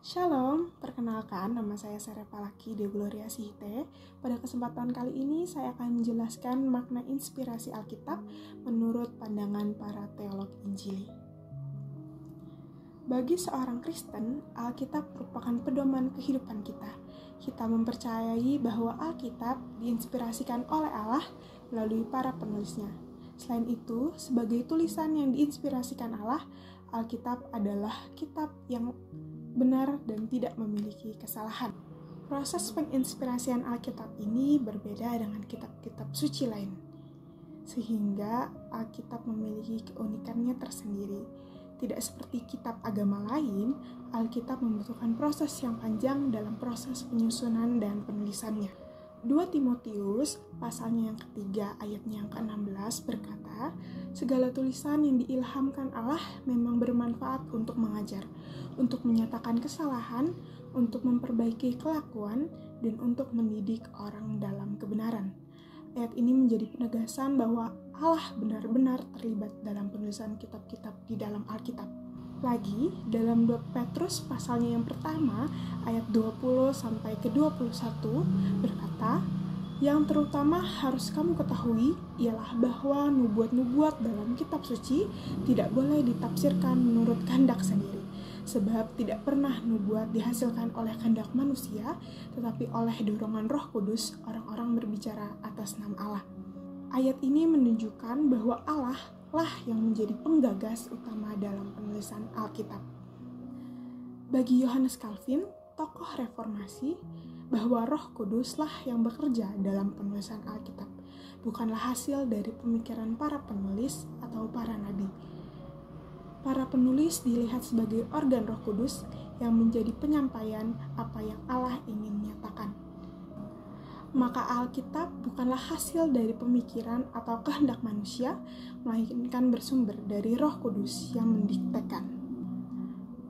Shalom, perkenalkan nama saya Sere Palaki de Gloria Sihite. Pada kesempatan kali ini saya akan menjelaskan makna inspirasi Alkitab menurut pandangan para teolog Injili. Bagi seorang Kristen, Alkitab merupakan pedoman kehidupan kita. Kita mempercayai bahwa Alkitab diinspirasikan oleh Allah melalui para penulisnya. Selain itu, sebagai tulisan yang diinspirasikan Allah, Alkitab adalah kitab yang benar dan tidak memiliki kesalahan. Proses penginspirasian Alkitab ini berbeda dengan kitab-kitab suci lain, sehingga Alkitab memiliki keunikannya tersendiri. Tidak seperti kitab agama lain, Alkitab membutuhkan proses yang panjang dalam proses penyusunan dan penulisannya. 2 Timotius pasalnya yang ketiga ayatnya yang ke-16 berkata, segala tulisan yang diilhamkan Allah memang bermanfaat untuk mengajar, untuk menyatakan kesalahan, untuk memperbaiki kelakuan, dan untuk mendidik orang dalam kebenaran. Ayat ini menjadi penegasan bahwa Allah benar-benar terlibat dalam penulisan kitab-kitab di dalam Alkitab. Lagi, dalam 2 Petrus pasalnya yang pertama, ayat 20 sampai ke 21 berkata, yang terutama harus kamu ketahui ialah bahwa nubuat-nubuat dalam kitab suci tidak boleh ditafsirkan menurut kehendak sendiri. Sebab tidak pernah nubuat dihasilkan oleh kehendak manusia, tetapi oleh dorongan Roh Kudus orang-orang berbicara atas nama Allah. Ayat ini menunjukkan bahwa Allah lah yang menjadi penggagas utama dalam penulisan Alkitab. Bagi Yohanes Calvin, tokoh reformasi, bahwa Roh Kuduslah yang bekerja dalam penulisan Alkitab, bukanlah hasil dari pemikiran para penulis atau para nabi. Para penulis dilihat sebagai organ Roh Kudus yang menjadi penyampaian apa yang Allah ingin nyatakan. Maka Alkitab bukanlah hasil dari pemikiran atau kehendak manusia, melainkan bersumber dari Roh Kudus yang mendiktekan.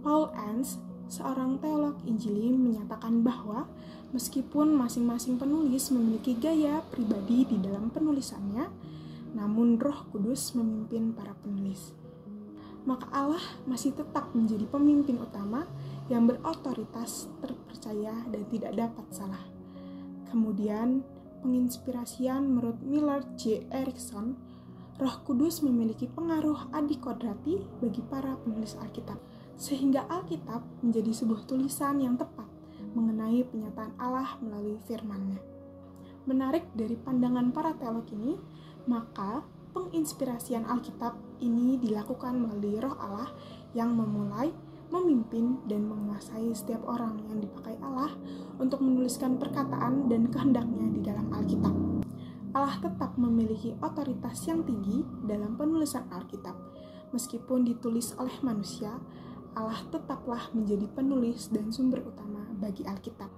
Paul Enns, seorang teolog Injili, menyatakan bahwa meskipun masing-masing penulis memiliki gaya pribadi di dalam penulisannya, namun Roh Kudus memimpin para penulis. Maka Allah masih tetap menjadi pemimpin utama yang berotoritas, terpercaya, dan tidak dapat salah. Kemudian, penginspirasian menurut Millard J. Erickson, Roh Kudus memiliki pengaruh adikodrati bagi para penulis Alkitab, sehingga Alkitab menjadi sebuah tulisan yang tepat mengenai penyataan Allah melalui firman-Nya. Menarik dari pandangan para teolog ini, maka penginspirasian Alkitab ini dilakukan melalui Roh Allah yang memulai, memimpin, dan menguasai setiap orang yang dipakai Allah untuk menuliskan perkataan dan kehendaknya di dalam Alkitab. Allah tetap memiliki otoritas yang tinggi dalam penulisan Alkitab. Meskipun ditulis oleh manusia, Allah tetaplah menjadi penulis dan sumber utama bagi Alkitab.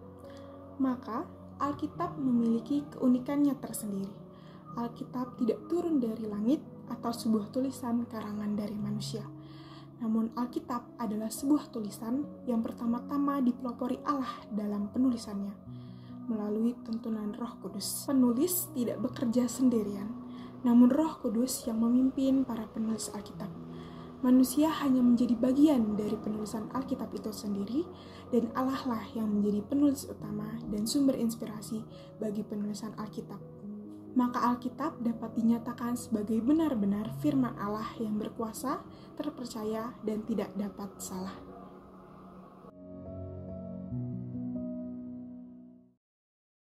Maka, Alkitab memiliki keunikannya tersendiri. Alkitab tidak turun dari langit atau sebuah tulisan karangan dari manusia. Namun Alkitab adalah sebuah tulisan yang pertama-tama dipelopori Allah dalam penulisannya, melalui tuntunan Roh Kudus. Penulis tidak bekerja sendirian, namun Roh Kudus yang memimpin para penulis Alkitab. Manusia hanya menjadi bagian dari penulisan Alkitab itu sendiri, dan Allah lah yang menjadi penulis utama dan sumber inspirasi bagi penulisan Alkitab. Maka Alkitab dapat dinyatakan sebagai benar-benar firman Allah yang berkuasa, terpercaya, dan tidak dapat salah.